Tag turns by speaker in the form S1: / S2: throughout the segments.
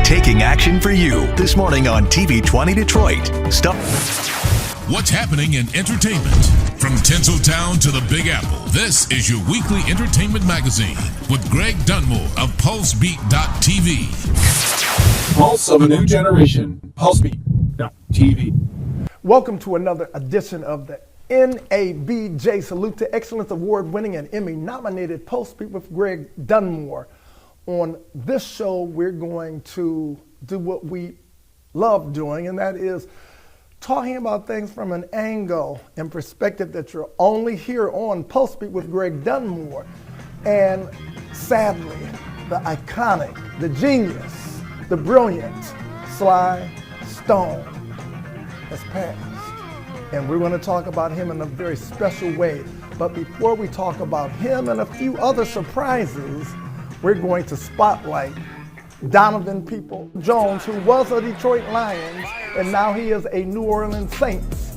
S1: taking action for you. This morning on TV 20 Detroit.
S2: What's happening in entertainment? From Tinseltown to the Big Apple, this is your weekly entertainment magazine with Greg Dunmore of Pulsebeat.tv.
S3: Pulse of a new generation. Pulsebeat.tv.
S4: Welcome to another edition of the NABJ Salute to Excellence Award-winning and Emmy-nominated Pulsebeat with Greg Dunmore. On this show, we're going to do what we love doing, and that is talking about things from an angle and perspective that you're only here on Pulsebeat with Greg Dunmore. And sadly, the iconic, the genius, the brilliant Sly Stone has passed. And we're going to talk about him in a very special way. But before we talk about him and a few other surprises, we're going to spotlight Donovan Peoples-Jones, who was a Detroit Lions, and now he is a New Orleans Saints.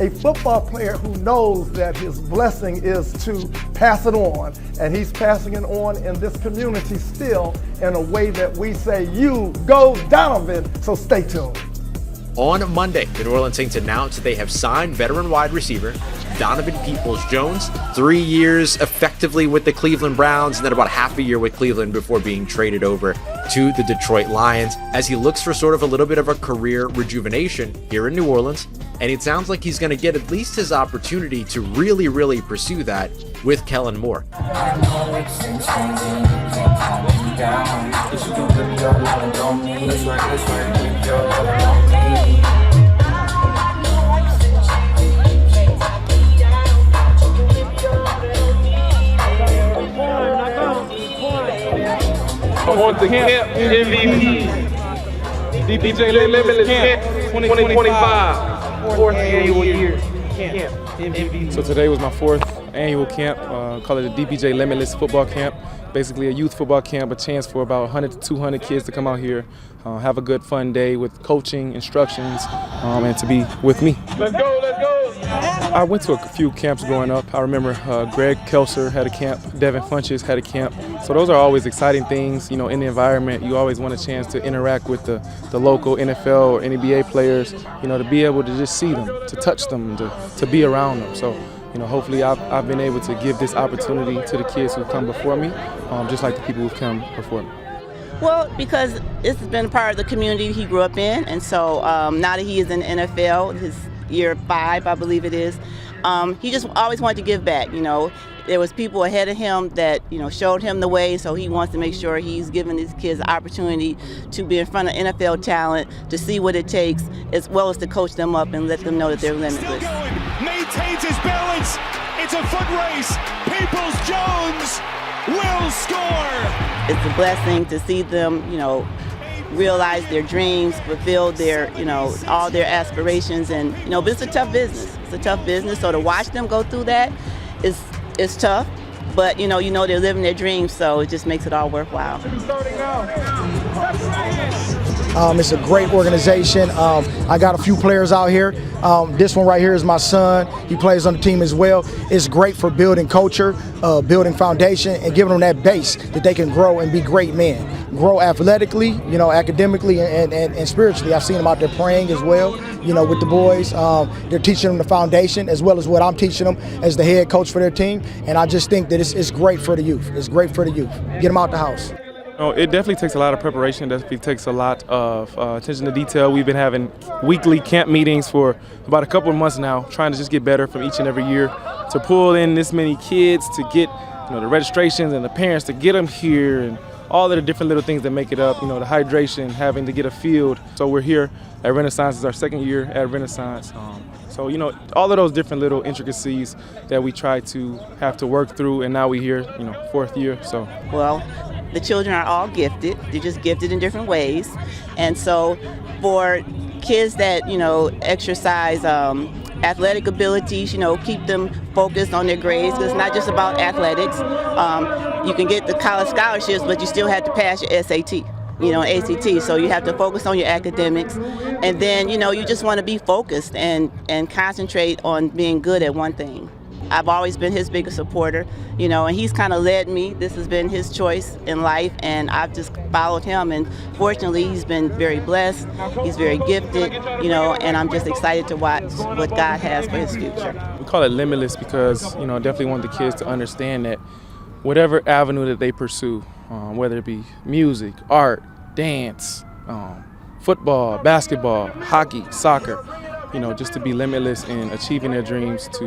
S4: A football player who knows that his blessing is to pass it on, and he's passing it on in this community still in a way that we say, you go Donovan, so stay tuned.
S5: On Monday, the New Orleans Saints announced that they have signed veteran wide receiver Donovan Peoples-Jones, 3 years effectively with the Cleveland Browns and then about half a year with Cleveland before being traded over to the Detroit Lions as he looks for sort of a little bit of a career rejuvenation here in New Orleans. And it sounds like he's going to get at least his opportunity to really pursue that with Kellen Moore.
S6: I want the camp MVP. DPJ Limitless Camp 2025. Fourth annual year camp MVP.
S7: So today was my fourth annual camp. Call it the DPJ Limitless Football Camp. Basically a youth football camp, a chance for about 100 to 200 kids to come out here, have a good fun day with coaching, instructions, and to be with me.
S6: Let's go, let's go.
S7: I went to a few camps growing up. I remember Greg Kelser had a camp, Devin Funches had a camp. So those are always exciting things, you know, in the environment. You always want a chance to interact with the local NFL or NBA players, you know, to be able to just see them, to touch them, to be around them. So, you know, hopefully I've been able to give this opportunity to the kids who've come before me, just like the people who've come before me.
S8: Well, because this has been part of the community he grew up in, and so now that he is in the NFL, his year 5, I believe it is, he just always wanted to give back, you know. There was people ahead of him that, you know, showed him the way, so he wants to make sure he's giving these kids the opportunity to be in front of NFL talent, to see what it takes, as well as to coach them up and let them know that they're limitless.
S9: Maintains his balance. It's a foot race. Peoples-Jones will score.
S8: It's a blessing to see them, you know, realize their dreams, fulfill their, you know, all their aspirations, and, you know, but it's a tough business. It's a tough business, so to watch them go through that is tough, but you know they're living their dreams, so it just makes it all worthwhile.
S10: It's a great organization. I got a few players out here. This one right here is my son. He plays on the team as well. It's great for building culture, building foundation, and giving them that base that they can grow and be great men. Grow athletically, you know, academically and spiritually. I've seen them out there praying as well, you know, with the boys. They're teaching them the foundation as well as what I'm teaching them as the head coach for their team. And I just think that it's great for the youth. It's great for the youth. Get them out the house.
S7: No, it definitely takes a lot of preparation. It definitely takes a lot of attention to detail. We've been having weekly camp meetings for about a couple of months now, trying to just get better from each and every year. To pull in this many kids, to get, you know, the registrations and the parents to get them here, and all of the different little things that make it up. You know, the hydration, having to get a field. So we're here at Renaissance. It's our second year at Renaissance. So, you know, all of those different little intricacies that we try to have to work through, and now we're here, you know, fourth year. So
S8: well, the children are all gifted. They're just gifted in different ways. And so for kids that, you know, exercise athletic abilities, you know, keep them focused on their grades, because it's not just about athletics. You can get the college scholarships, but you still have to pass your SAT, you know, ACT. So you have to focus on your academics. And then, you know, you just want to be focused and concentrate on being good at one thing. I've always been his biggest supporter, you know, and he's kind of led me. This has been his choice in life, and I've just followed him, and fortunately he's been very blessed, he's very gifted, you know, and I'm just excited to watch what God has for his future.
S7: We call it limitless because, you know, I definitely want the kids to understand that whatever avenue that they pursue, whether it be music, art, dance, football, basketball, hockey, soccer, you know, just to be limitless in achieving their dreams, to,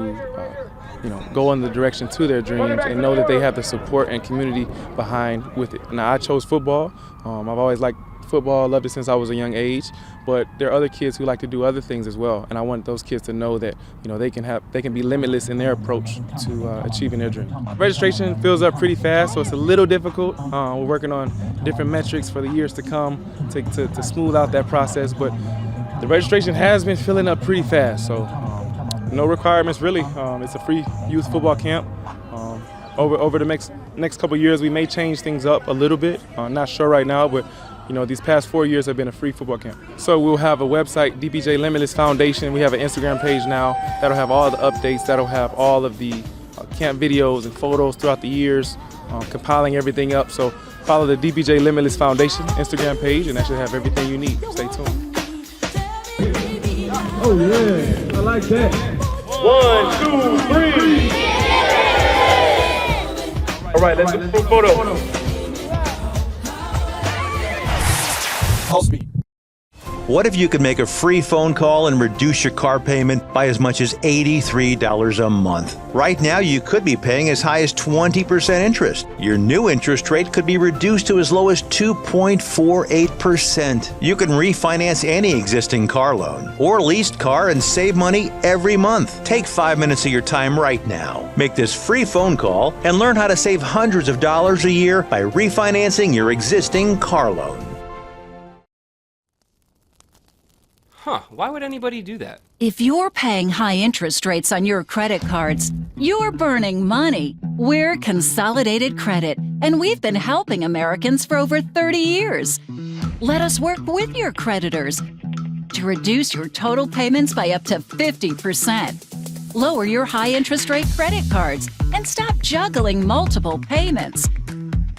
S7: you know, go in the direction to their dreams and know that they have the support and community behind with it. Now, I chose football. I've always liked football, loved it since I was a young age, but there are other kids who like to do other things as well, and I want those kids to know that, you know, they can be limitless in their approach to achieving their dream. Registration fills up pretty fast, so it's a little difficult. We're working on different metrics for the years to come to smooth out that process, but the registration has been filling up pretty fast, so no requirements really. It's a free youth football camp. Over the next couple of years, we may change things up a little bit. Not sure right now, but you know, these past 4 years have been a free football camp. So we'll have a website, DPJ Limitless Foundation. We have an Instagram page now that'll have all the updates, that'll have all of the camp videos and photos throughout the years, compiling everything up. So follow the DPJ Limitless Foundation Instagram page, and that should have everything you need. Stay tuned.
S6: Oh yeah, I like that. 1, 2, 3. All right, let's get a photo.
S3: Pulsebeat.
S11: What if you could make a free phone call and reduce your car payment by as much as $83 a month? Right now, you could be paying as high as 20% interest. Your new interest rate could be reduced to as low as 2.48%. You can refinance any existing car loan or leased car and save money every month. Take 5 minutes of your time right now. Make this free phone call and learn how to save hundreds of dollars a year by refinancing your existing car loan.
S12: Huh, why would anybody do that?
S13: If you're paying high interest rates on your credit cards, you're burning money. We're Consolidated Credit, and we've been helping Americans for over 30 years. Let us work with your creditors to reduce your total payments by up to 50%. Lower your high interest rate credit cards and stop juggling multiple payments.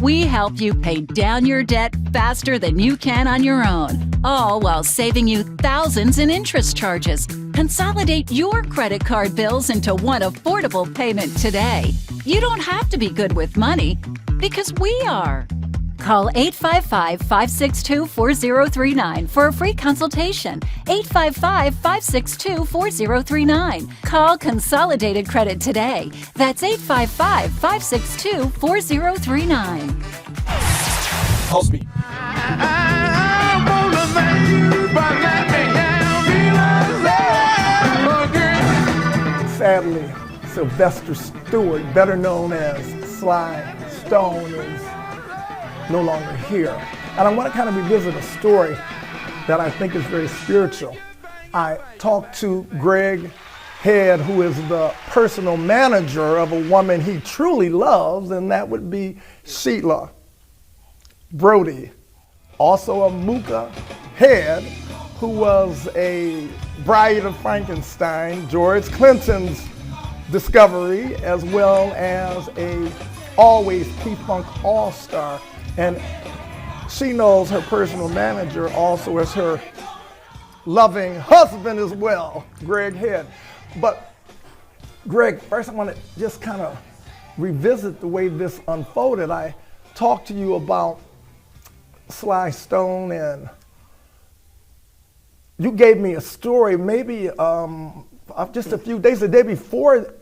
S13: We help you pay down your debt faster than you can on your own, all while saving you thousands in interest charges. Consolidate your credit card bills into one affordable payment today. You don't have to be good with money, because we are. Call 855-562-4039 for a free consultation. 855-562-4039. Call Consolidated Credit today. That's 855-562-4039.
S3: Pulsebeat.
S4: Sadly, Sylvester Stewart, better known as Sly Stone, is no longer here. And I want to kind of revisit a story that I think is very spiritual. I talked to Greg Head, who is the personal manager of a woman he truly loves, and that would be Sheila Brody. Also Amuka Head, who was a bride of Funkenstein, George Clinton's discovery, as well as a always P-Funk all-star. And she knows her personal manager also as her loving husband as well, Greg Head. But Greg, first I want to just kind of revisit the way this unfolded. I talked to you about Sly Stone, and you gave me a story maybe just a few days, the day before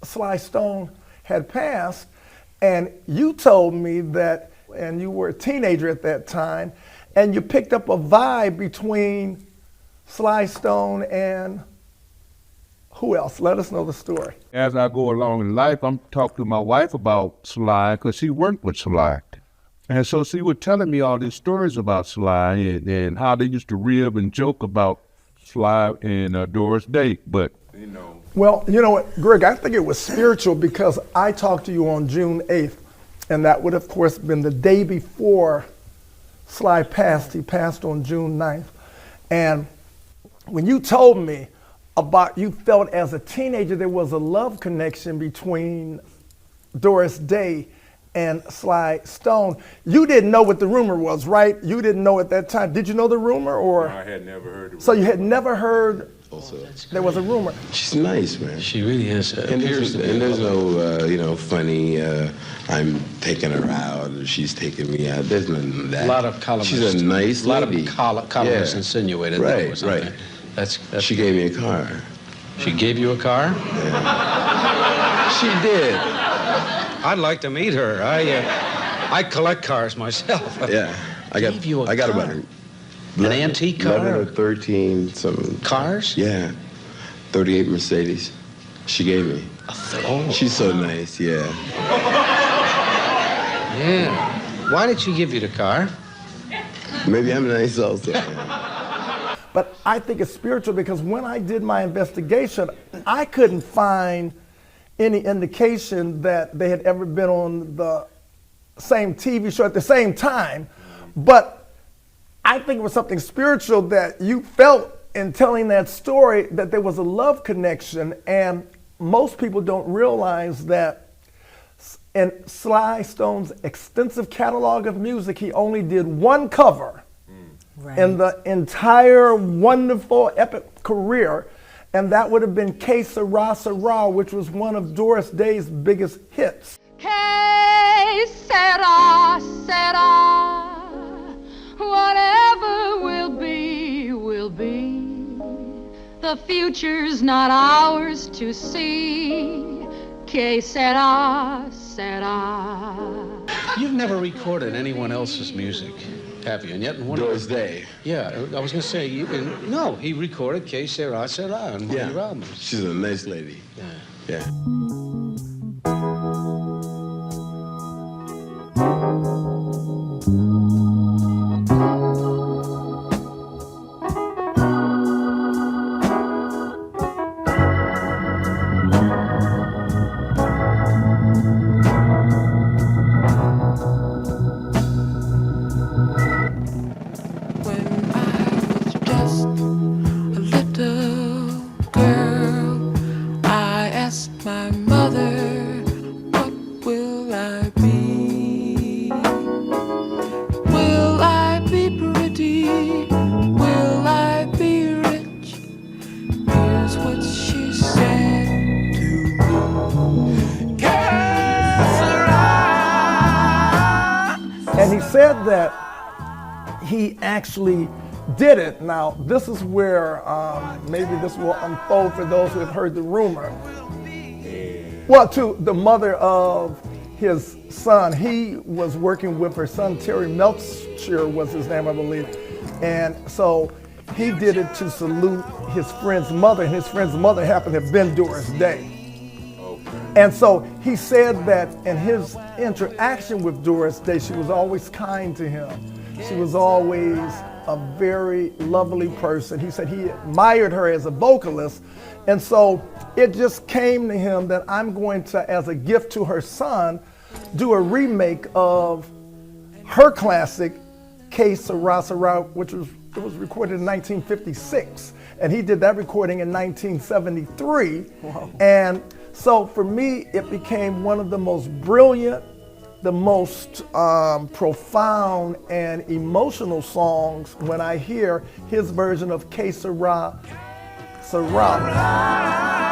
S4: Sly Stone had passed, and you told me that, and you were a teenager at that time, and you picked up a vibe between Sly Stone and who else? Let us know the story.
S14: As I go along in life, I'm talking to my wife about Sly because she worked with Sly. And so she was telling me all these stories about Sly and how they used to rib and joke about Sly and Doris Day. But, you know.
S4: Well, you know what, Greg, I think it was spiritual because I talked to you on June 8th. And that would, of course, been the day before Sly passed. He passed on June 9th. And when you told me about you felt as a teenager there was a love connection between Doris Day and Sly Stone. You didn't know what the rumor was, right? You didn't know at that time. Did you know the rumor, or?
S15: No, I had never heard the rumor.
S4: So you had never heard
S15: Also,
S4: there was a rumor.
S15: she's nice, man.
S16: She really is.
S15: And there's no, funny, I'm taking her out or she's taking me out. There's none of that.
S16: A lot of columnists.
S15: She's a nice lady.
S16: A lot of columnists insinuated that
S15: Right,
S16: was
S15: right.
S16: something. That's
S15: She gave me a car.
S16: She gave you a car?
S15: She did.
S16: I'd like to meet her. I collect cars myself.
S15: Yeah. I got
S16: car?
S15: about
S16: An antique car?
S15: 11 or 13 some
S16: Cars?
S15: Yeah. 38 Mercedes. She gave me.
S16: Oh.
S15: She's so nice, yeah.
S16: Yeah. Why did she give you the car?
S15: Maybe I'm nice also.
S4: But I think it's spiritual because when I did my investigation, I couldn't find any indication that they had ever been on the same TV show at the same time. But I think it was something spiritual that you felt in telling that story, that there was a love connection. And most people don't realize that in Sly Stone's extensive catalog of music, he only did one cover in the entire wonderful epic career, and that would have been Que Sera Sera, which was one of Doris Day's biggest hits.
S17: Que sera, sera, whatever will be, will be. The future's not ours to see. Que sera, sera.
S16: You've never recorded anyone else's music, have you? And yet in one
S15: Doris Day.
S16: Yeah, I was going to say, no, he recorded Que Sera Sera on one of your albums.
S15: She's a nice lady. Yeah.
S4: And he said that he actually did it. Now, this is where maybe this will unfold for those who have heard the rumor. Well, to the mother of his son, he was working with her son, Terry Melcher was his name, I believe. And so he did it to salute his friend's mother, and his friend's mother happened to have been Doris Day. And so he said that in his interaction with Doris Day, she was always kind to him. She was always a very lovely person. He said he admired her as a vocalist. And so it just came to him that I'm going to, as a gift to her son, do a remake of her classic, Que Sera Sera, which was recorded in 1956. And he did that recording in 1973. Wow. And so for me, it became one of the most brilliant, the most profound and emotional songs when I hear his version of Que Sera Sera.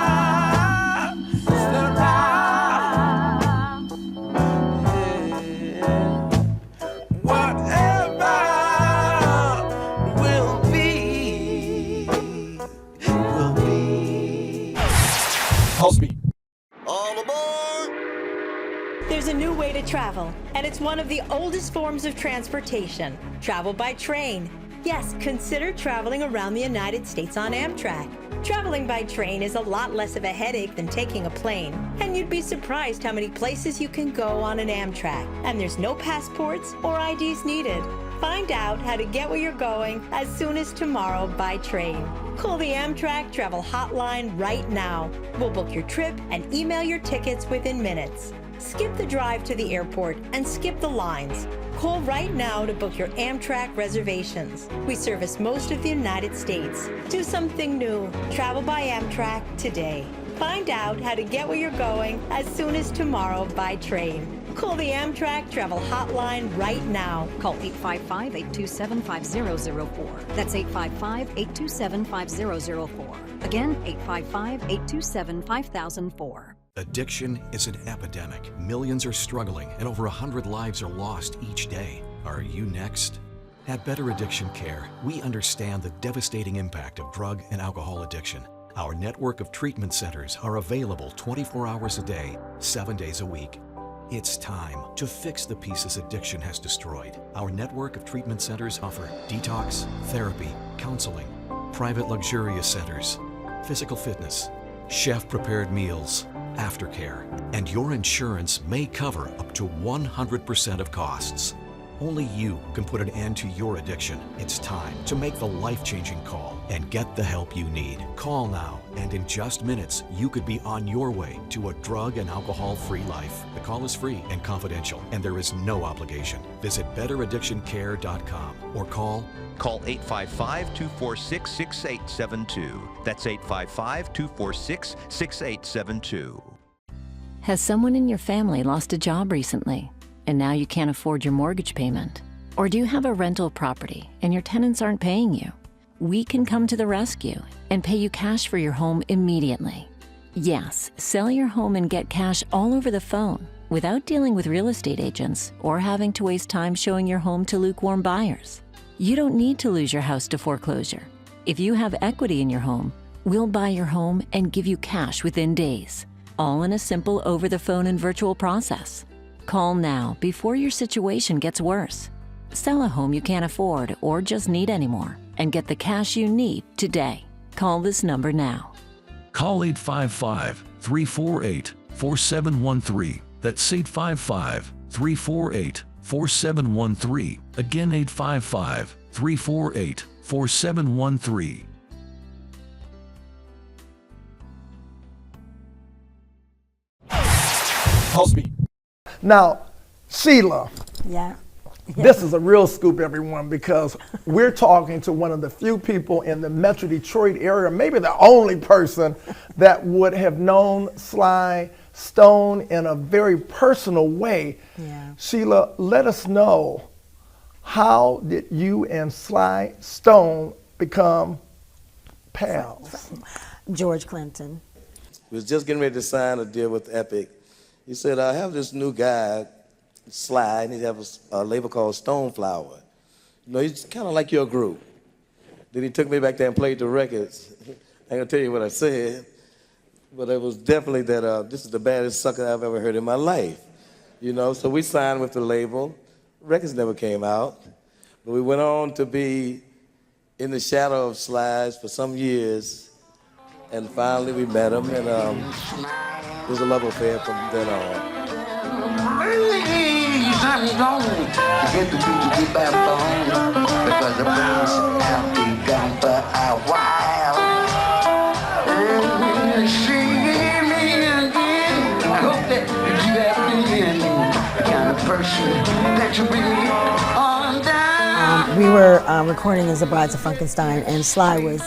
S3: Pulsebeat.
S18: There's a new way to travel, and it's one of the oldest forms of transportation. Travel by train. Yes, consider traveling around the United States on Amtrak. Traveling by train is a lot less of a headache than taking a plane, and you'd be surprised how many places you can go on an Amtrak. And there's no passports or IDs needed. Find out how to get where you're going as soon as tomorrow by train. Call the Amtrak Travel Hotline right now. We'll book your trip and email your tickets within minutes. Skip the drive to the airport and skip the lines. Call right now to book your Amtrak reservations. We service most of the United States. Do something new. Travel by Amtrak today. Find out how to get where you're going as soon as tomorrow by train. Call the Amtrak Travel Hotline right now.
S19: Call 855-827-5004. That's 855-827-5004. Again, 855-827-5004.
S20: Addiction is an epidemic. Millions are struggling and over 100 lives are lost each day. Are you next? At Better Addiction Care, we understand the devastating impact of drug and alcohol addiction. Our network of treatment centers are available 24 hours a day, 7 days a week. It's time to fix the pieces addiction has destroyed. Our network of treatment centers offer detox, therapy, counseling, private luxurious centers, physical fitness, chef-prepared meals, aftercare, and your insurance may cover up to 100% of costs. Only you can put an end to your addiction. It's time to make the life-changing call and get the help you need. Call now, and in just minutes, you could be on your way to a drug and alcohol-free life. The call is free and confidential, and there is no obligation. Visit betteraddictioncare.com or call
S11: 855-246-6872. That's 855-246-6872.
S21: Has someone in your family lost a job recently, and now you can't afford your mortgage payment? Or do you have a rental property and your tenants aren't paying you? We can come to the rescue and pay you cash for your home immediately. Yes, sell your home and get cash all over the phone without dealing with real estate agents or having to waste time showing your home to lukewarm buyers. You don't need to lose your house to foreclosure. If you have equity in your home, we'll buy your home and give you cash within days, all in a simple over-the-phone and virtual process. Call now before your situation gets worse. Sell a home you can't afford or just need anymore and get the cash you need today. Call this number now.
S22: Call 855-348-4713. That's 855-348-4713. Again, 855-348-4713.
S4: Pulsebeat. Now, Sheila.
S23: Yeah.
S4: This is a real scoop, everyone, because we're talking to one of the few people in the Metro Detroit area, maybe the only person that would have known Sly Stone in a very personal way.
S23: Yeah.
S4: Sheila, let us know, how did you and Sly Stone become pals?
S23: George Clinton.
S24: We was just getting ready to sign a deal with Epic. He said, I have this new guy, Sly, and he has a label called Stoneflower. You know, he's kind of like your group. Then he took me back there and played the records. I ain't gonna tell you what I said, but it was definitely that this is the baddest sucker I've ever heard in my life. You know, so we signed with the label. Records never came out, but we went on to be in the shadow of Sly's for some years, and finally we met him, and it was a love affair from then on.
S25: I'm gone to get the people get back home because the place have been gone for a while. And when you see me again, I hope that you have been the kind of person that you really on down.
S23: We were recording as the Brides of Funkenstein, and Sly was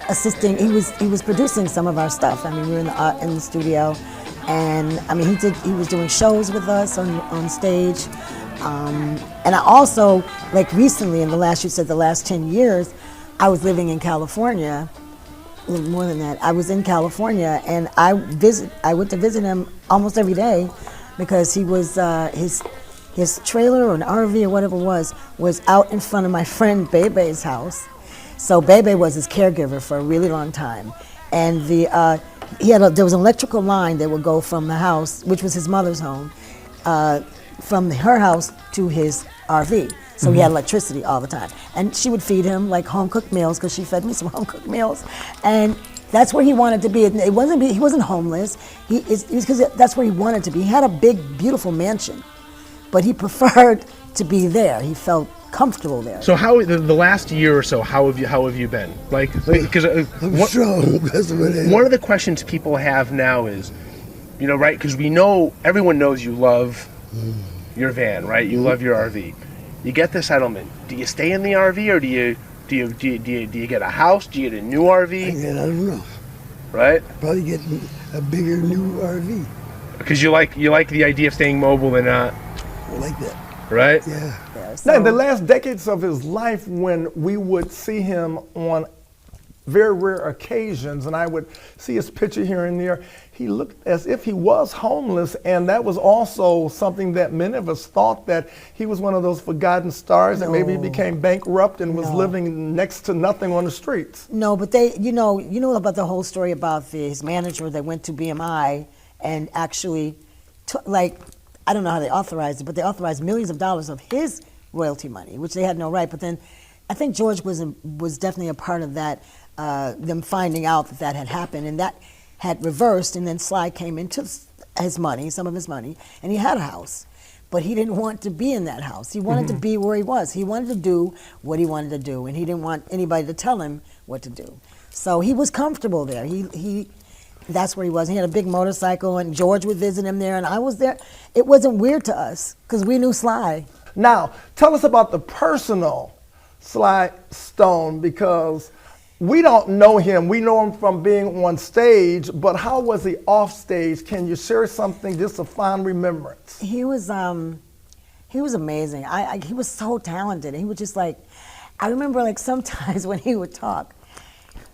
S23: assisting. He was producing some of our stuff. I mean, we were in the studio. And I mean, he was doing shows with us on stage. And I also, like recently, in the last 10 years, I was living in California. A little more than that. I was in California, and I went to visit him almost every day, because he was his trailer or an RV or whatever was out in front of my friend Bebe's house. So Bebe was his caregiver for a really long time, and there was an electrical line that would go from the house, which was his mother's home, from her house to his RV. So he had electricity all the time. And she would feed him like home-cooked meals, because she fed me some home-cooked meals. And that's where he wanted to be. He wasn't homeless. Because that's where he wanted to be. He had a big, beautiful mansion, but he preferred to be there. He felt comfortable there.
S26: So how the last year or so, how have you been? Like, because
S27: I'm strong. That's what it is.
S26: One of the questions people have now is, You know, right? Because everyone knows you love your van, right? You love your RV. You get the settlement. Do you stay in the RV or do you get a house? Do you get a new RV?
S1: I don't know.
S26: Right?
S1: Probably get a bigger new RV.
S26: Because you like the idea of staying mobile and not.
S1: I like that.
S26: Right?
S1: Yeah.
S4: Now, in the last decades of his life, when we would see him on very rare occasions, and I would see his picture here and there, he looked as if he was homeless, and that was also something that many of us thought that he was one of those forgotten stars, that maybe he became bankrupt and was living next to nothing on the streets.
S23: No, but they, you know about the whole story about his manager that went to BMI and actually took, like, I don't know how they authorized it, but they authorized millions of dollars of his royalty money, which they had no right. But then I think George was definitely a part of that, them finding out that had happened, and that had reversed, and then Sly came into his money, some of his money, and he had a house. But he didn't want to be in that house. He wanted to be where he was. He wanted to do what he wanted to do, and he didn't want anybody to tell him what to do. So he was comfortable there. That's where he was. He had a big motorcycle, and George would visit him there, and I was there. It wasn't weird to us, because we knew Sly.
S4: Now, tell us about the personal Sly Stone, because we don't know him. We know him from being on stage, but how was he off stage? Can you share something, just a fond remembrance?
S23: He was amazing. He was so talented. He was just like, I remember like sometimes when he would talk,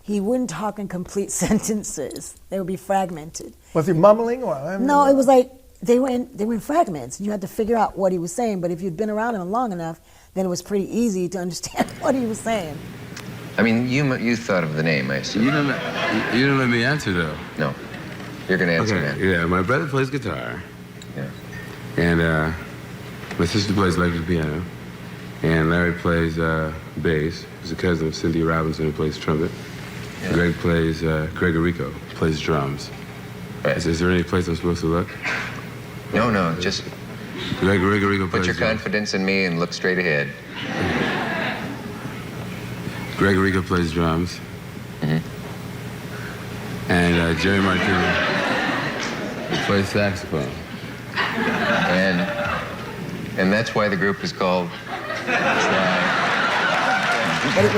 S23: he wouldn't talk in complete sentences. They would be fragmented.
S4: Was he mumbling or?
S23: No, it was like they were in fragments. You had to figure out what he was saying, but if you'd been around him long enough, then it was pretty easy to understand what he was saying.
S2: I mean, you thought of the name, I assume.
S15: You didn't let me answer, though.
S2: No. You're going to answer,
S15: Okay,
S2: man.
S15: yeah, my brother plays guitar.
S2: Yeah.
S15: And my sister plays electric piano. And Larry plays bass. He's a cousin of Cynthia Robinson, who plays trumpet.
S2: Yeah.
S15: Greg plays, Gregorico plays drums.
S2: Right.
S15: Is there any place I'm supposed to look?
S2: No, just
S15: Gregorico plays
S2: put your confidence in me and look straight ahead.
S15: Gregorico plays drums. And Jerry Martino plays saxophone.
S2: And that's why the group is called Sly.
S23: But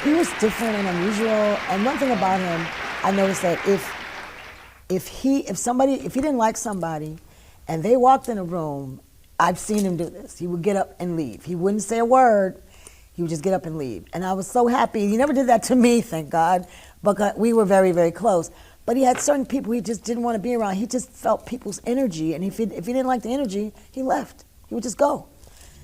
S23: he was different and unusual. And one thing about him, I noticed that if he didn't like somebody and they walked in a room, I've seen him do this. He would get up and leave. He wouldn't say a word. He would just get up and leave. And I was so happy. He never did that to me, thank God, because we were very, very close. But he had certain people he just didn't want to be around. He just felt people's energy. And if he didn't like the energy, he left. He would just go.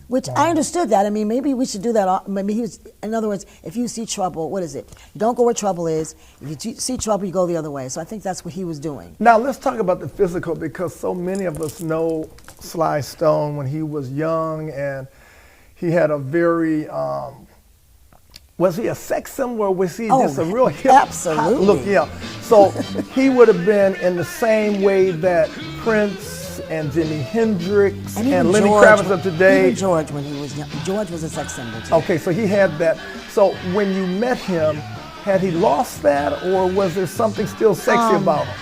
S23: Which I understood that. I mean, maybe we should do that. Maybe in other words, if you see trouble, what is it? You don't go where trouble is. If you see trouble, you go the other way. So I think that's what he was doing.
S4: Now let's talk about the physical, because so many of us know Sly Stone when he was young, and he had a very, was he a sex symbol, or was he just a real hip hop look? Yeah. So he would have been in the same way that Prince and Jimi Hendrix and Lenny Kravitz of today.
S23: Even George, when he was young, George was a sex symbol too.
S4: Okay, so he had that. So when you met him, had he lost that, or was there something still sexy about him?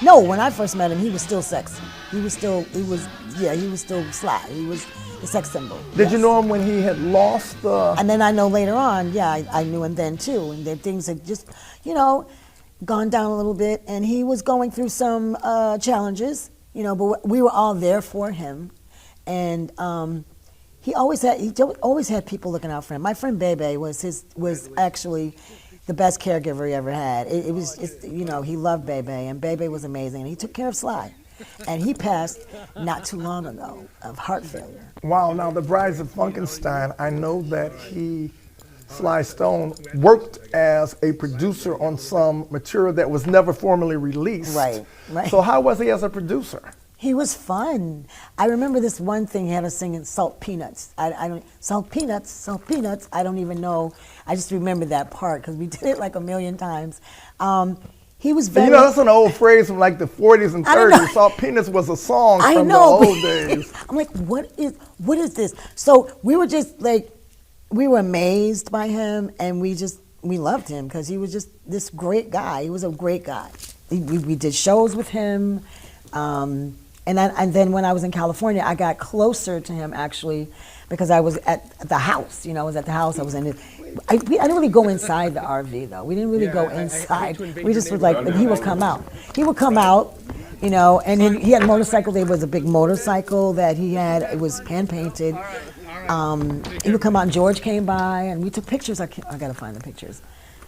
S23: No, when I first met him, he was still sexy. He was still Sly. He was the sex symbol.
S4: Did you know him when he had lost the?
S23: And then I know later on, I knew him then too. And then things had just, gone down a little bit. And he was going through some challenges, but we were all there for him. And he always had people looking out for him. My friend Bebe was actually the best caregiver he ever had. He loved Bebe, and Bebe was amazing. And he took care of Sly. And he passed not too long ago of heart failure.
S4: Wow, now the Brides of Funkenstein, I know that Sly Stone, worked as a producer on some material that was never formally released.
S23: Right.
S4: So how was he as a producer?
S23: He was fun. I remember this one thing he had us singing Salt Peanuts. Salt Peanuts, Salt Peanuts. I don't even know. I just remember that part because we did it like a million times. He was very...
S4: that's an old phrase from like the 40s and 30s. Salt Peanuts was a song from the old days.
S23: I'm like, what is this? So we were just like, we were amazed by him, and we loved him because he was just this great guy. He was a great guy. we did shows with him. And then when I was in California, I got closer to him actually because I was at the house. I was at the house. I was in it. I didn't really go inside the RV though. We didn't really go inside. We just would he would come out. He would come out, and then he had a motorcycle. There was a big motorcycle that he had. It was hand painted. He would come out and George came by and we took pictures. I gotta find the pictures.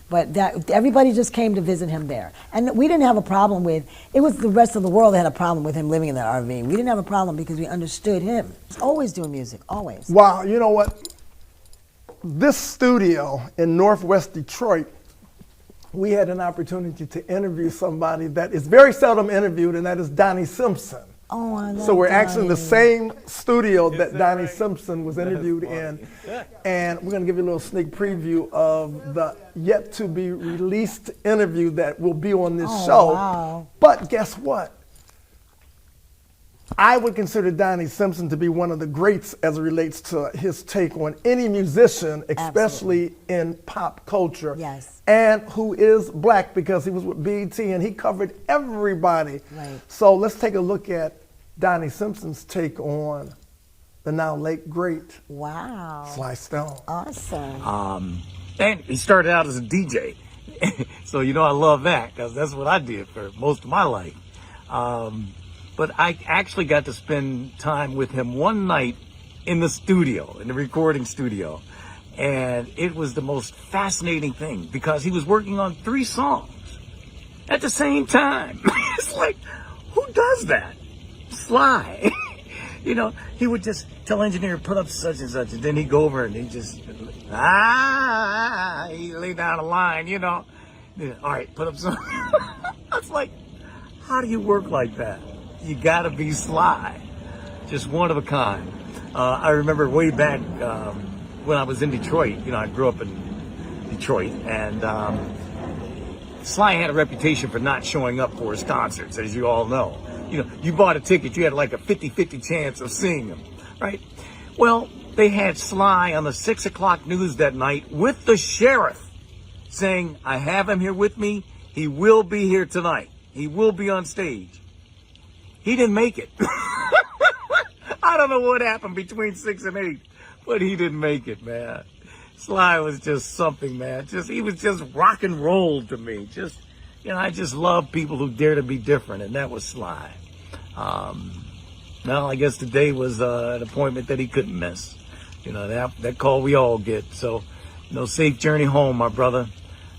S23: But everybody just came to visit him there. And we didn't have a problem with, it was the rest of the world that had a problem with him living in that RV. We didn't have a problem because we understood him. He's always doing music, always.
S4: Wow, you know what? This studio in Northwest Detroit, we had an opportunity to interview somebody that is very seldom interviewed, and that is Donnie Simpson.
S23: Oh, I love
S4: So we're
S23: Donnie.
S4: actually in the same studio that Donnie Simpson was interviewed in. And we're going to give you a little sneak preview of the yet to be released interview that will be on this show.
S23: Wow.
S4: But guess what? I would consider Donnie Simpson to be one of the greats as it relates to his take on any musician, especially in pop culture.
S23: Yes.
S4: And who is black because he was with BET and he covered everybody.
S23: Right.
S4: So let's take a look at Donnie Simpson's take on the now late great Sly Stone.
S23: Awesome.
S5: And he started out as a DJ. So, I love that because that's what I did for most of my life. But I actually got to spend time with him one night in the studio, in the recording studio. And it was the most fascinating thing because he was working on 3 songs at the same time. It's like, who does that? Sly. He would just tell engineer, put up such and such, and then he'd go over and he'd just, he'd lay down a line, All right, put up some. It's like, how do you work like that? You gotta be Sly. Just one of a kind. I remember way back when I was in Detroit, I grew up in Detroit, and Sly had a reputation for not showing up for his concerts, as you all know. You bought a ticket, you had like a 50-50 chance of seeing him, right? Well, they had Sly on the 6 o'clock news that night with the sheriff saying, I have him here with me. He will be here tonight. He will be on stage. He didn't make it. I don't know what happened between 6 and 8, but he didn't make it, man. Sly was just something, man. He was just rock and roll to me. I just love people who dare to be different, and that was Sly. Well, I guess today was an appointment that he couldn't miss. That call we all get. So, safe journey home, my brother.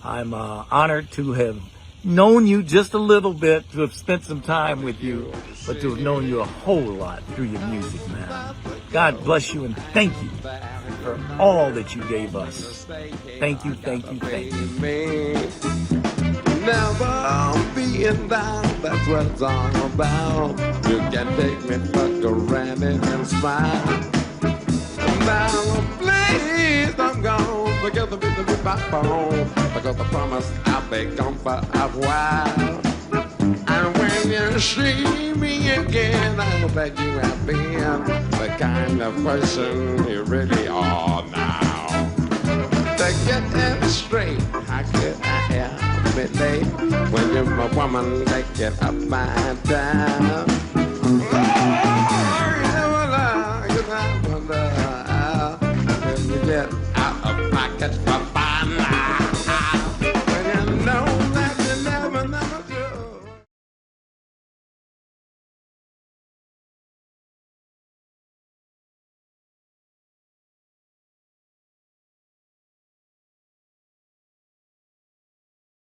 S5: I'm honored to have known you just a little bit, to have spent some time with you, but to have known you a whole lot through your music, man. God bless you and thank you for all that you gave us. Thank you, thank you, thank you.
S25: Never being down, that's what it's all about. You can take me for granted and smile. Now please don't go, forget the bit of your backbone, because I promise I'll be gone for a while. And when you see me again, I'll bet you have been the kind of person you really are now. To get it straight, how could I ever be late when you're a woman that get up and down? When you get out of pocket from